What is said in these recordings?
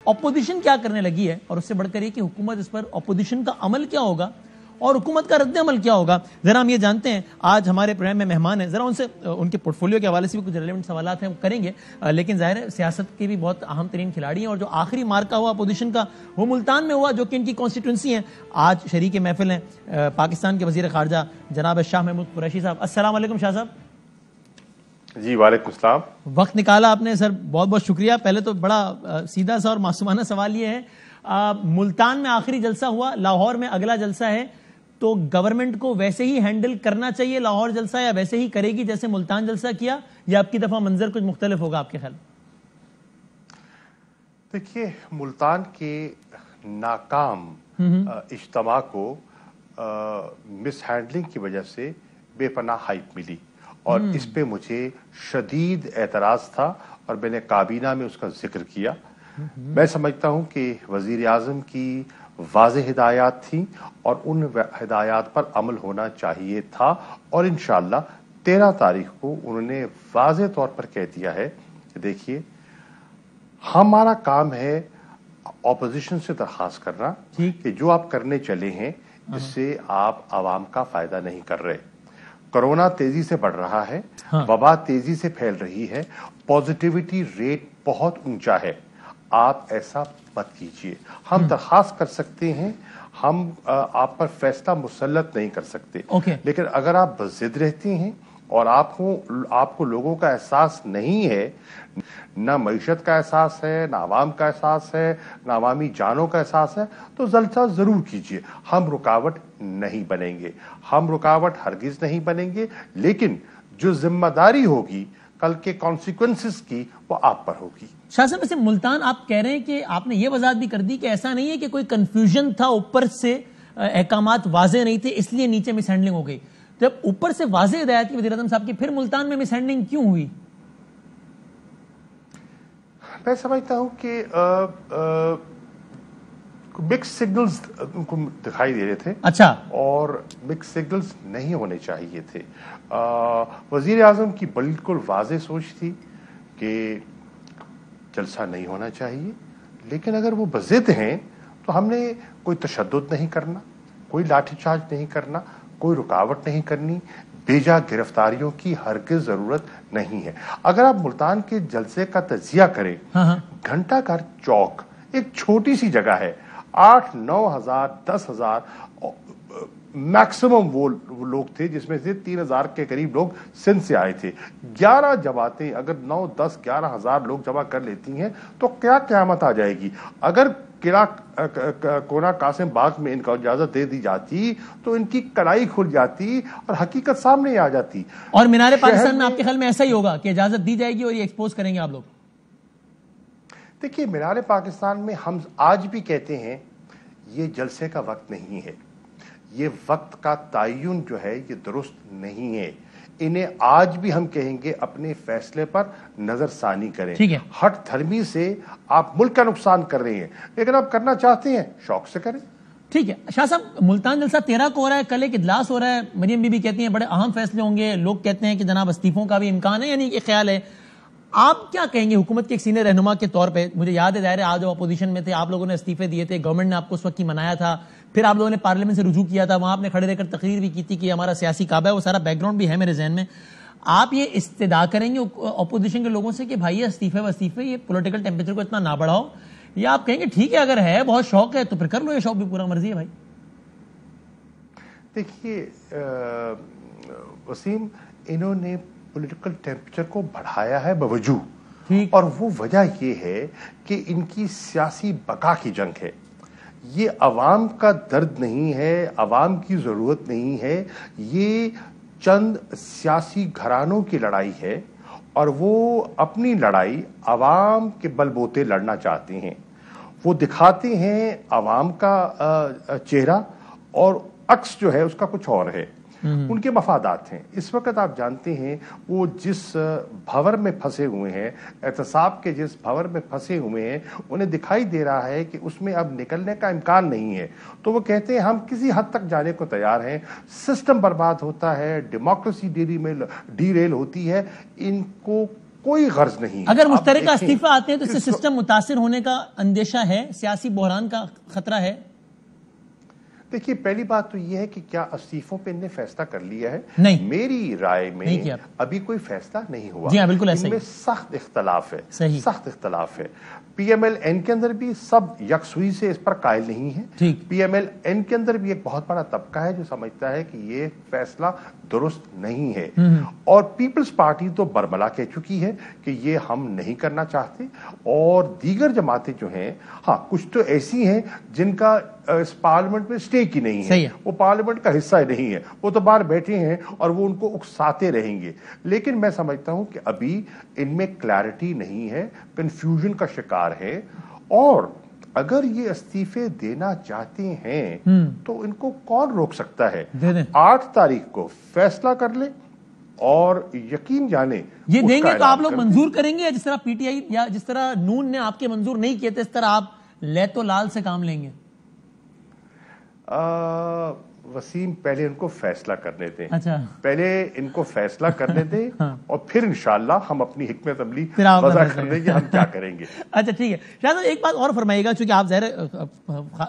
Opposition کیا کرنے لگی ہے اور اس سے بڑھ کر یہ کہ حکومت اس پر اپوزیشن کا عمل کیا ہوگا اور حکومت کا رد عمل کیا ہوگا. ذرا ہم یہ جانتے ہیں, آج ہمارے پروگرام میں مہمان ہیں, ذرا ان سے ان کے پورٹ فولیو کے حوالے سے بھی کچھ ریلیونٹ سوالات ہیں وہ کریں گے, لیکن ظاہر ہے سیاست کے بھی بہت اہم ترین کھلاڑی ہیں, اور جو آخری مارکا ہوا اپوزیشن کا وہ ملتان میں ہوا, جو کہ ان کی کانسٹیٹوئنسی ہے. آج شریک محفل ہیں پاکستان کے وزیر خارجہ جناب شاہ محمود قریشی صاحب. السلام علیکم شاہ صاحب. جی وعلیکم السلام. وقت نکالا آپ نے سر, بہت بہت شکریہ. پہلے تو بڑا سیدھا سا اور معصومانہ سوال یہ ہے, ملتان میں آخری جلسہ ہوا, لاہور میں اگلا جلسہ ہے, تو گورنمنٹ کو ویسے ہی ہینڈل کرنا چاہیے لاہور جلسہ, یا ویسے ہی کرے گی جیسے ملتان جلسہ کیا, یا اب کی دفعہ منظر کچھ مختلف ہوگا آپ کے خیال؟ دیکھیے, ملتان کے ناکام اجتماع کو مس ہینڈلنگ کی وجہ سے بے پناہ ہائپ ملی, اور اس پہ مجھے شدید اعتراض تھا اور میں نے کابینہ میں اس کا ذکر کیا. میں سمجھتا ہوں کہ وزیر اعظم کی واضح ہدایات تھیں اور ان ہدایات پر عمل ہونا چاہیے تھا, اور انشاءاللہ 13 تاریخ کو انہوں نے واضح طور پر کہہ دیا ہے کہ دیکھیے ہمارا کام ہے اپوزیشن سے درخواست کرنا کہ جو آپ کرنے چلے ہیں اس سے آپ عوام کا فائدہ نہیں کر رہے. کرونا تیزی سے بڑھ رہا ہے, وبا تیزی سے پھیل رہی ہے, پازیٹیوٹی ریٹ بہت اونچا ہے, آپ ایسا مت کیجئے. ہم درخواست کر سکتے ہیں, ہم آپ پر فیصلہ مسلط نہیں کر سکتے, لیکن اگر آپ ضد رہتے ہیں اور آپ کو لوگوں کا احساس نہیں ہے, نہ معیشت کا احساس ہے, نہ عوام کا احساس ہے, نہ عوامی جانوں کا احساس ہے, تو جلسہ ضرور کیجئے. ہم رکاوٹ نہیں بنیں گے, ہم رکاوٹ ہرگز نہیں بنیں گے, لیکن جو ذمہ داری ہوگی کل کے کانسیکوینسز کی وہ آپ پر ہوگی. شاہ صاحب, ویسے ملتان آپ کہہ رہے ہیں کہ آپ نے یہ وضاحت بھی کر دی کہ ایسا نہیں ہے کہ کوئی کنفیوژن تھا, اوپر سے احکامات واضح نہیں تھے اس لیے نیچے مس ہینڈلنگ ہو گئی. جب اوپر سے واضح ہدایت کی وزیر اعظم صاحب کی, پھر ملتان میں مس ہینڈلنگ کیوں ہوئی؟ میں سمجھتا ہوں کہ مکس سگنلز ان کو دکھائی دے رہے تھے. اچھا. اور مکس سگنلز نہیں ہونے چاہیے تھے. وزیر اعظم کی بالکل واضح سوچ تھی کہ جلسہ نہیں ہونا چاہیے, لیکن اگر وہ بضد ہیں تو ہم نے کوئی تشدد نہیں کرنا, کوئی لاٹھی چارج نہیں کرنا, کوئی رکاوٹ نہیں کرنی, بیجا گرفتاریوں کی ہرگز ضرورت نہیں ہے. اگر آپ ملتان کے جلسے کا تجزیہ کریں, گھنٹہ گھر چوک ایک چھوٹی سی جگہ ہے, 8-9 ہزار 10 ہزار میکسیمم وہ لوگ تھے, جس میں سے 3,000 کے قریب لوگ سندھ سے آئے تھے. 11 جماعتیں اگر 9-10-11 ہزار لوگ جمع کر لیتی ہیں تو کیا قیامت آ جائے گی. اگر کونا قاسم باغ میں ان کو اجازت دے دی جاتی تو ان کی کڑائی کھل جاتی اور حقیقت سامنے آ جاتی. اور مینار پاکستان میں آپ کے خیال میں ایسا ہی ہوگا کہ اجازت دی جائے گی اور یہ ایکسپوز کریں گے آپ لوگ؟ دیکھیے, مینار پاکستان میں ہم آج بھی کہتے ہیں یہ جلسے کا وقت نہیں ہے, یہ وقت کا تعین جو ہے یہ درست نہیں ہے. انہیں آج بھی ہم کہیں گے اپنے فیصلے پر نظر ثانی کریں. ہٹ دھرمی سے آپ ملک کا نقصان کر رہے ہیں, لیکن آپ کرنا چاہتے ہیں شوق سے کریں. ٹھیک ہے شاہ صاحب, ملتان جلسہ 13 کو ہو رہا ہے, کل ایک اجلاس ہو رہا ہے, مریم بی بی کہتی ہیں بڑے اہم فیصلے ہوں گے, لوگ کہتے ہیں کہ جناب استعفوں کا بھی امکان ہے, یعنی کہ خیال ہے. آپ کیا کہیں گے حکومت کے ایک سینئر رہنما کے طور پہ؟ مجھے یاد ہے ظاہر ہے آج اپوزیشن میں تھے, آپ لوگوں نے استعفے دیے تھے, گورنمنٹ نے آپ کو اس وقت کی منایا تھا, پھر آپ لوگوں نے پارلیمنٹ سے رجوع کیا تھا, وہاں آپ نے کھڑے رہ کر تقریر بھی کی تھی کہ ہمارا سیاسی کعبہ ہے, وہ سارا بیک گراؤنڈ بھی ہے میرے ذہن میں. آپ یہ استدعا کریں گے اپوزیشن کے لوگوں سے کہ بھائی استعفے یہ پولیٹیکل ٹیمپریچر کو اتنا نہ بڑھاؤ, یا آپ کہیں گے ٹھیک ہے اگر ہے بہت شوق ہے تو پھر کر لو, یہ شوق بھی پورا مرضی ہے بھائی؟ دیکھیے وسیم, انہوں نے پولیٹیکل ٹیمپریچر کو بڑھایا ہے بوجوہ, اور وہ وجہ یہ ہے کہ ان کی سیاسی بقا کی جنگ ہے. یہ عوام کا درد نہیں ہے, عوام کی ضرورت نہیں ہے, یہ چند سیاسی گھرانوں کی لڑائی ہے, اور وہ اپنی لڑائی عوام کے بل بوتے لڑنا چاہتے ہیں. وہ دکھاتے ہیں عوام کا چہرہ, اور عکس جو ہے اس کا کچھ اور ہے, ان کے مفادات ہیں. اس وقت آپ جانتے ہیں وہ جس بھور میں پھنسے ہوئے ہیں, احتساب کے جس بھور میں پھنسے ہوئے ہیں, انہیں دکھائی دے رہا ہے کہ اس میں اب نکلنے کا امکان نہیں ہے. تو وہ کہتے ہیں ہم کسی حد تک جانے کو تیار ہیں, سسٹم برباد ہوتا ہے, ڈیموکریسی ڈی ریل ہوتی ہے, ان کو کوئی غرض نہیں. اگر مشترکہ استعفی آتے ہیں تو اس سے سسٹم متاثر ہونے کا اندیشہ ہے, سیاسی بحران کا خطرہ ہے. دیکھیے پہلی بات تو یہ ہے کہ کیا استعفوں پہ ان نے فیصلہ کر لیا ہے؟ نہیں, میری رائے میں ابھی کوئی فیصلہ نہیں ہوا. جی ہاں بالکل ایسا ان میں سخت اختلاف ہے, سخت اختلاف ہے. پی ایم ایل این کے اندر بھی سب یکسوئی سے اس پر قائل نہیں ہے. پی ایم ایل این کے اندر بھی ایک بہت بڑا طبقہ ہے جو سمجھتا ہے کہ یہ فیصلہ درست نہیں ہے, اور پیپلز پارٹی تو برملا کہہ چکی ہے کہ یہ ہم نہیں کرنا چاہتے. اور دیگر جماعتیں جو ہیں, ہاں کچھ تو ایسی ہیں جن کا اس پارلیمنٹ میں سٹے کی نہیں ہے, وہ پارلیمنٹ کا حصہ نہیں ہے, وہ تو باہر بیٹھے ہیں اور وہ ان کو اکساتے رہیں گے. لیکن میں سمجھتا ہوں کہ ابھی ان میں کلیئرٹی نہیں ہے, کنفیوژن کا شکار ہے. اور اگر یہ استعفے دینا چاہتے ہیں تو ان کو کون روک سکتا ہے؟ 8 تاریخ کو فیصلہ کر لیں اور یقین جانے یہ دیں گے تو آپ لوگ منظور کریں گے, یا جس طرح پی ٹی آئی یا جس طرح نون نے آپ کے منظور نہیں کیے تھے اس طرح آپ لیت و لال سے کام لیں گے؟ وسیم پہلے ان کو فیصلہ کرنے دیں, اچھا پہلے ان کو فیصلہ کرنے دیں اور پھر انشاءاللہ ہم اپنی حکمت عملی وضع کر دیں گے ہم کیا کریں گے. اچھا ٹھیک ہے. شاہ صاحب ایک بات اور فرمائیے گا, چونکہ آپ ظاہر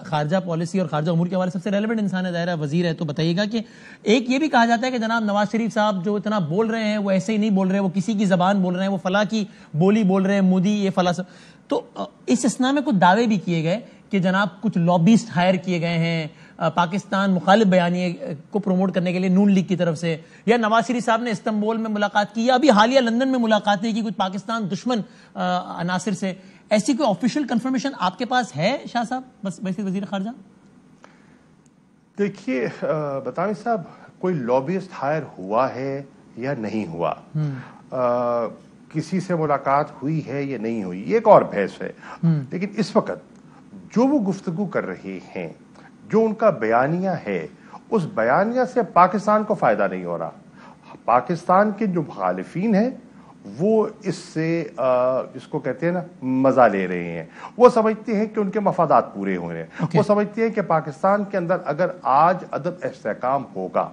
خارجہ پالیسی اور خارجہ امور کے حوالے سب سے ریلیونٹ انسان ہے, ظاہر وزیر ہے, تو بتائیے گا کہ ایک یہ بھی کہا جاتا ہے کہ جناب نواز شریف صاحب جو اتنا بول رہے ہیں وہ ایسے ہی نہیں بول رہے, وہ کسی کی زبان بول رہے ہیں, وہ فلاں کی بولی بول رہے ہیں, مودی یہ فلاں سب. تو اس اسنا میں کچھ دعوے بھی کیے گئے کہ جناب کچھ لابیسٹ ہائر کیے گئے ہیں پاکستان مخالف بیانیے کو پروموٹ کرنے کے لیے نون لیگ کی طرف سے, یا نواز شریف صاحب نے استنبول میں ملاقات کی, یا ابھی حالیہ لندن میں ملاقاتیں کی کچھ پاکستان دشمن عناصر سے. ایسی کوئی آفیشیل کنفرمیشن آپ کے پاس ہے شاہ صاحب بس ویسے وزیر خارجہ؟ دیکھیے بتاویں صاحب, کوئی لابیسٹ ہائر ہوا ہے یا نہیں ہوا, کسی سے ملاقات ہوئی ہے یا نہیں ہوئی, یہ ایک اور بحث ہے. لیکن اس وقت جو وہ گفتگو کر رہے ہیں, جو ان کا بیانیہ ہے, اس بیانیہ سے پاکستان کو فائدہ نہیں ہو رہا. پاکستان کے جو مخالفین ہیں وہ اس سے جس کو کہتے ہیں نا مزہ لے رہے ہیں. وہ سمجھتے ہیں کہ ان کے مفادات پورے ہو رہے ہیں. وہ سمجھتے ہیں کہ پاکستان کے اندر اگر آج عدم استحکام ہوگا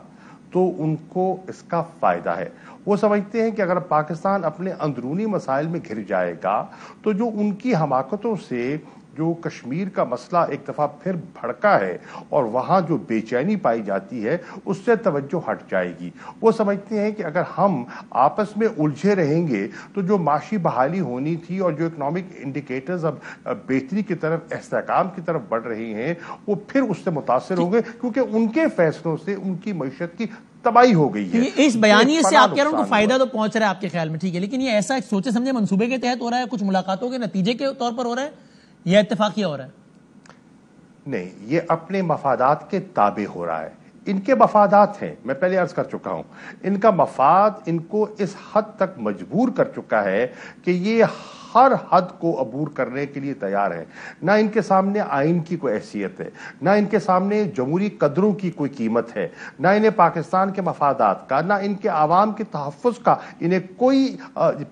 تو ان کو اس کا فائدہ ہے. وہ سمجھتے ہیں کہ اگر پاکستان اپنے اندرونی مسائل میں گھر جائے گا تو جو ان کی حماقتوں سے جو کشمیر کا مسئلہ ایک دفعہ پھر بھڑکا ہے اور وہاں جو بے چینی پائی جاتی ہے اس سے توجہ ہٹ جائے گی. وہ سمجھتے ہیں کہ اگر ہم آپس میں الجھے رہیں گے تو جو معاشی بحالی ہونی تھی اور جو اکنامک انڈیکیٹرز اب بہتری کی طرف, استحکام کی طرف بڑھ رہی ہیں, وہ پھر اس سے متاثر ہوں گے کیونکہ ان کے فیصلوں سے ان کی معیشت کی تباہی ہو گئی ہے. اس بیانیے سے آپ کہہ رہے ہیں ان کو فائدہ تو پہنچ رہا ہے آپ کے خیال میں, ٹھیک ہے, لیکن یہ ایسا ایک سوچے سمجھے منصوبے کے تحت ہو رہا ہے, کچھ ملاقاتوں کے نتیجے کے طور پر ہو رہا ہے, یا اتفاقیہ ہو رہا ہے؟ نہیں, یہ اپنے مفادات کے تابع ہو رہا ہے. ان کے مفادات ہیں, میں پہلے عرض کر چکا ہوں, ان کا مفاد ان کو اس حد تک مجبور کر چکا ہے کہ یہ ہر حد کو عبور کرنے کے لیے تیار ہے. نہ ان کے سامنے آئین کی کوئی حیثیت ہے, نہ ان کے سامنے جمہوری قدروں کی کوئی قیمت ہے, نہ انہیں پاکستان کے مفادات کا, نہ ان کے عوام کے تحفظ کا انہیں کوئی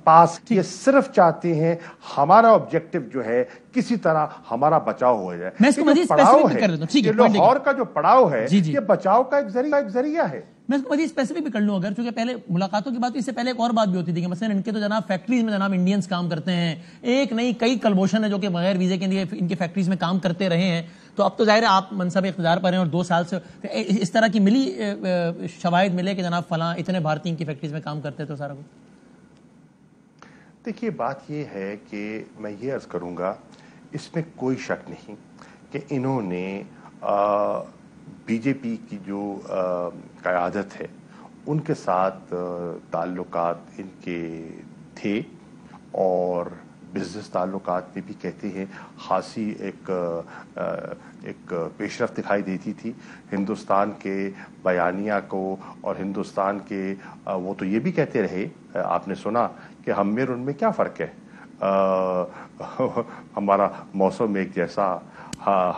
پاس. یہ صرف چاہتے ہیں ہمارا آبجیکٹو جو ہے کسی طرح ہمارا بچاؤ ہو جائے. میں اس کو مزید اسپیسیفک کر دیتا ہوں, لاہور کا جو پڑاؤ ہے یہ بچاؤ کا ایک ذریعہ ہے. میں اس کو مزید اسپیسیفک بھی کر لوں, اگر چونکہ پہلے ملاقاتوں کی بات, اس سے پہلے ایک اور بات بھی ہوتی تھی کہ مثلا ان کے تو جناب فیکٹریز میں جناب انڈینز کام کرتے ہیں, ایک نہیں کئی کلبوشن ہے جو کہ بغیر ویزے کے لیے ان کے فیکٹریز میں کام کرتے رہے ہیں. تو اب تو ظاہر ہے آپ منصب اقتدار پر ہیں اور 2 سال سے اس طرح کی ملی شواہد ملے کہ جناب فلاں اتنے بھارتی ان کی فیکٹریز میں کام کرتے تو سارا کچھ. دیکھیے بات یہ ہے کہ میں یہ عرض کروں گا, اس میں کوئی شک نہیں کہ انہوں نے بی جے پی کی جو قیادت ہے ان کے ساتھ تعلقات ان کے تھے, اور بزنس تعلقات میں بھی کہتے ہیں خاصی ایک پیش رفت دکھائی دیتی تھی. ہندوستان کے بیانیہ کو اور ہندوستان کے وہ تو یہ بھی کہتے رہے, آپ نے سنا کہ ہم میں اور ان میں کیا فرق ہے, ہمارا موسم ایک جیسا,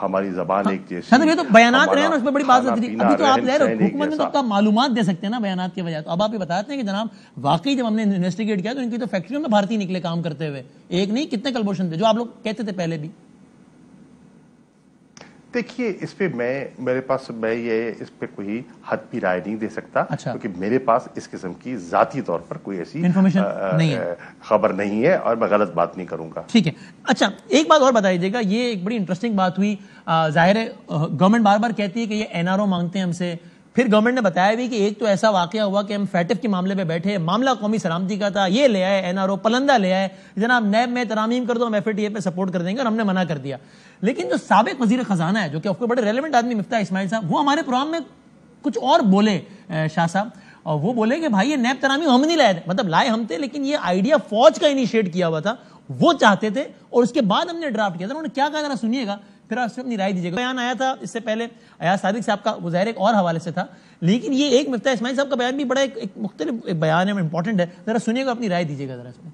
ہماری زبان ایک جیسی. یہ تو بیانات رہے ہیں نا, اس میں بڑی بات ہوتی ہے. ابھی تو آپ حکومت میں تو آپ معلومات دے سکتے ہیں نا بیانات کے بجائے. تو اب آپ یہ بتاتے ہیں کہ جناب واقعی جب ہم نے انویسٹیگیٹ کیا تو ان کی تو فیکٹریوں میں بھارتی نکلے کام کرتے ہوئے, ایک نہیں کتنے کلبوشن تھے جو آپ لوگ کہتے تھے پہلے بھی. دیکھیے اس پہ میں یہ اس پہ کوئی حتمی رائے نہیں دے سکتا کیونکہ میرے پاس اس قسم کی ذاتی طور پر کوئی ایسی خبر نہیں ہے اور میں غلط بات نہیں کروں گا. ٹھیک ہے. اچھا ایک بات اور بتا دیجیے گا, یہ ایک بڑی انٹرسٹنگ بات ہوئی. ظاہر ہے گورنمنٹ بار بار کہتی ہے کہ یہ NRO مانگتے ہیں ہم سے. پھر گورنمنٹ نے بتایا بھی کہ ایک تو ایسا واقعہ ہوا کہ ہم فیٹف کے معاملے پہ بیٹھے, معاملہ قومی سلامتی کا تھا, یہ لے آئے NRO, پلندہ لے آئے, جناب نیب میں ترامیم کر دو, ہم FATF پہ سپورٹ کر دیں گے, اور ہم نے منع کر دیا. لیکن جو سابق وزیر خزانہ ہے, جو کہ آپ کو بڑے ریلیونٹ آدمی مفتاح اسماعیل صاحب, وہ ہمارے پروگرام میں کچھ اور بولے شاہ صاحب, اور وہ بولے کہ بھائی یہ نیب ترامیم ہم نہیں لائے تھے, مطلب لائے ہم تھے لیکن یہ آئیڈیا فوج کا انیشیٹ کیا ہوا تھا, وہ چاہتے تھے, اور اس کے بعد ہم نے ڈرافٹ کیا تھا. انہوں نے کیا کہا ذرا سنیے گا, پھر آپ سے اپنی رائے دیجیے گا. بیان آیا تھا اس سے پہلے ایاز صادق صاحب کا, وہ ظاہر ایک اور حوالے سے تھا, لیکن یہ ایک مفتاح اسماعیل صاحب کا بیان بھی بڑا ایک مختلف بیان ہے, امپورٹنٹ ہے. ذرا سنیے گا, اپنی رائے دیجیے گا ذرا اس میں.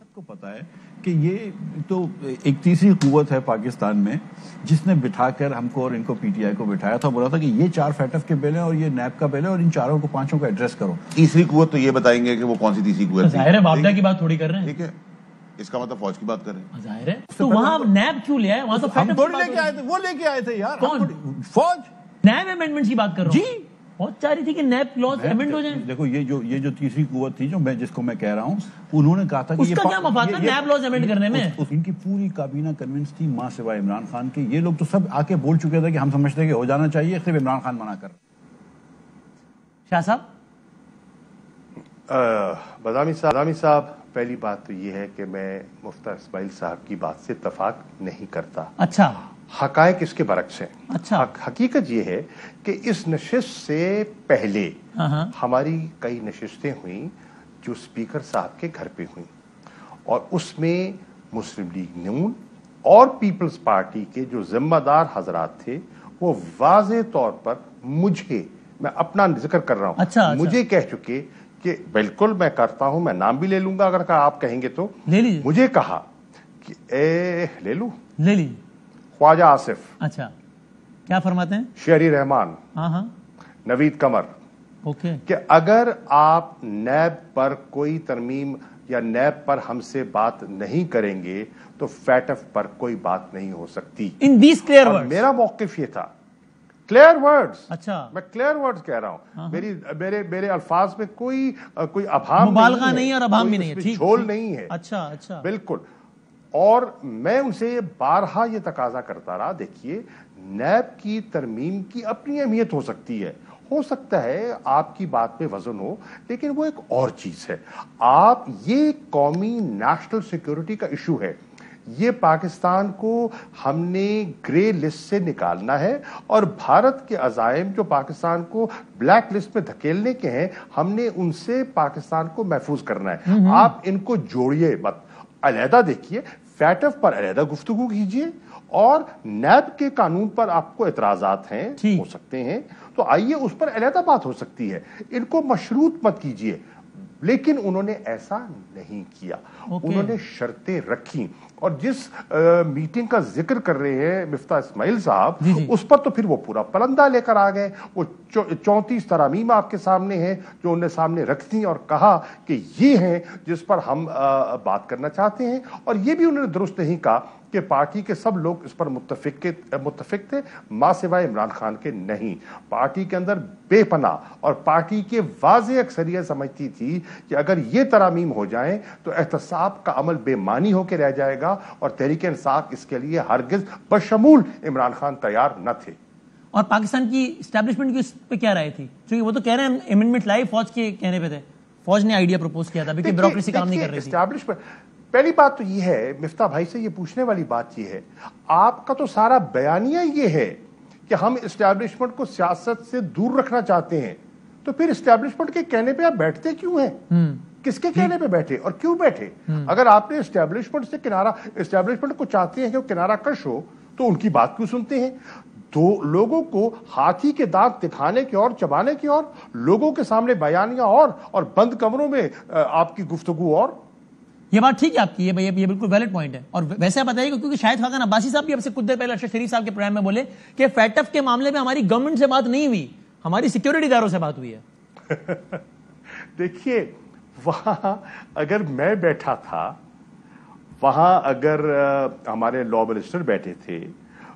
آپ کو پتا ہے کہ یہ تو ایک تیسری قوت ہے پاکستان میں جس نے بٹھا کر ہم کو اور ان کو PTI کو بٹھایا تھا, بولا تھا کہ یہ 4 فیٹف کے بل ہیں اور یہ نیب کا بل ہے, اور ان چاروں کو 5 کو ایڈریس کرو. تیسری قوت تو یہ بتائیں گے کہ وہ کون سی تیسری قوت ظاہر ہے بابڈا کی بات تھوڑی کر رہے ہیں. ٹھیک ہے, اس کا مطلب فوج کی بات کر رہے ہیں. ظاہر ہے تو وہاں نیب کیوں لے آئے, وہاں تو ہم تھوڑی لے کے آئے تھے, وہ لے کے آئے تھے یار. کون؟ فوج. نیب امینڈمنٹ کی بات کر رہا ہوں. جی بہت چاہ رہی تھی کہ نیب کلوز امینڈ ہو جائیں. دیکھو یہ جو تیسری قوت تھی جس کو میں کہہ رہا ہوں, انہوں نے کہا تھا کہ اس کا کیا مفاد تھا نیب لاز امینڈ کرنے میں. ان کی پوری کابینہ کنونس تھی ماں سوائے عمران خان کے. یہ لوگ تو سب آ کے بول چکے تھے کہ ہم سمجھتے ہیں کہ ہو جانا چاہیے, صرف عمران خان منع کر. شاہ صاحب. بادامی صاحب, پہلی بات تو یہ ہے کہ میں مفتاح اسماعیل صاحب کی بات سے اتفاق نہیں کرتا. اچھا. حقائق اس کے برعکس ہیں. اچھا. حقیقت یہ ہے کہ اس نشست سے پہلے ہماری کئی نشستیں ہوئیں جو اسپیکر صاحب کے گھر پہ ہوئیں, اور اس میں مسلم لیگ نون اور پیپلز پارٹی کے جو ذمہ دار حضرات تھے وہ واضح طور پر مجھے, میں اپنا ذکر کر رہا ہوں, اچھا. مجھے کہہ چکے کہ بالکل میں کرتا ہوں, میں نام بھی لے لوں گا اگر آپ کہیں گے تو. لے لیجیے. مجھے کہا کہ لے لوں, لے لیجیے. خواجہ آصف. اچھا, کیا فرماتے ہیں؟ شہری رحمان. ہاں. نوید قمر. اوکے. کہ اگر آپ نیب پر کوئی ترمیم یا نیب پر ہم سے بات نہیں کریں گے تو فیٹف پر کوئی بات نہیں ہو سکتی. In these clear words. میرا موقف یہ تھا, کلیئر ورڈز. اچھا, میں کلیئر ورڈز کہہ رہا ہوں. میرے الفاظ میں کوئی ابہام مبالغہ نہیں ہے اور ابہام بھی نہیں ہے, جھول نہیں ہے. اچھا بالکل. اور میں ان سے بارہا یہ تقاضا کرتا رہا, دیکھیے نیب کی ترمیم کی اپنی اہمیت ہو سکتی ہے, ہو سکتا ہے آپ کی بات پہ وزن ہو, لیکن وہ ایک اور چیز ہے. آپ یہ قومی نیشنل سیکیورٹی کا ایشو ہے, یہ پاکستان کو ہم نے گرے لسٹ سے نکالنا ہے, اور بھارت کے عزائم جو پاکستان کو بلیک لسٹ میں دھکیلنے کے ہیں, ہم نے ان سے پاکستان کو محفوظ کرنا ہے. آپ ان کو جوڑیے مت, علیحدہ دیکھیے, فیٹف پر علیحدہ گفتگو کیجیے, اور نیب کے قانون پر آپ کو اعتراضات ہیں, ہو سکتے ہیں, تو آئیے اس پر علیحدہ بات ہو سکتی ہے. ان کو مشروط مت کیجیے. لیکن انہوں نے ایسا نہیں کیا, انہوں نے شرطیں رکھی. اور جس میٹنگ کا ذکر کر رہے ہیں مفتاح اسماعیل صاحب, اس پر تو پھر وہ پورا پلندہ لے کر آ گئے. وہ 34 ترامیم آپ کے سامنے ہیں جو انہوں نے سامنے رکھ دی, اور کہا کہ یہ ہیں جس پر ہم بات کرنا چاہتے ہیں. اور یہ بھی انہوں نے درست نہیں کہا کہ پارٹی کے سب لوگ اس پر متفق تھے, ماں سوائے عمران خان کے نہیں. پارٹی کے اندر بے پناہ اور پارٹی کے واضح اکثریت سمجھتی تھی کہ اگر یہ ترامیم ہو جائیں تو احتساب کا عمل بے معنی ہو کے رہ جائے گا, اور تحریک انصاف اس کے لیے ہرگز بشمول عمران خان تیار نہ تھے. اور پاکستان کی اسٹیبلشمنٹ کی اس پہ کیا رائے تھی؟ کیونکہ وہ تو کہہ رہے ہیں امینڈمنٹ لائی فوج کے کہنے پہ تھے, فوج نے آئیڈیا پروپوز کیا تھا کیونکہ بیوروکریسی کام نہیں کر رہی تھی. پہلی بات تو یہ ہے, مفتاح بھائی سے یہ پوچھنے والی بات یہ ہے, آپ کا تو سارا بیانیہ یہ ہے کہ ہم اسٹیبلشمنٹ کو سیاست سے دور رکھنا چاہتے ہیں, تو پھر اسٹیبلشمنٹ کے کہنے پہ آپ بیٹھتے کیوں ہیں؟ کس کے کہنے پہ بیٹھے اور کیوں بیٹھے؟ اگر آپ نے اسٹیبلشمنٹ کو چاہتے ہیں کہ وہ کنارہ کش ہو, تو ان کی بات کیوں سنتے ہیں؟ تو لوگوں کو ہاتھی کے دانت دکھانے کے اور چبانے کے اور لوگوں کے سامنے بیانیہ اور بند کمروں میں آپ کی گفتگو اور. یہ بات ٹھیک ہے آپ کی, یہ بالکل ویلڈ پوائنٹ ہے. اور ویسے آپ بتائیے کیونکہ شاہد خاقان عباسی صاحب بھی اب سے کچھ دیر پہلے ارشد شریف صاحب کے پروگرام میں بولے کہ فیٹف کے معاملے میں ہماری گورنمنٹ سے بات نہیں ہوئی, ہماری سیکیورٹی اداروں سے بات ہوئی ہے. دیکھیے وہاں اگر میں بیٹھا تھا, وہاں اگر ہمارے لا منسٹر بیٹھے تھے,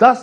10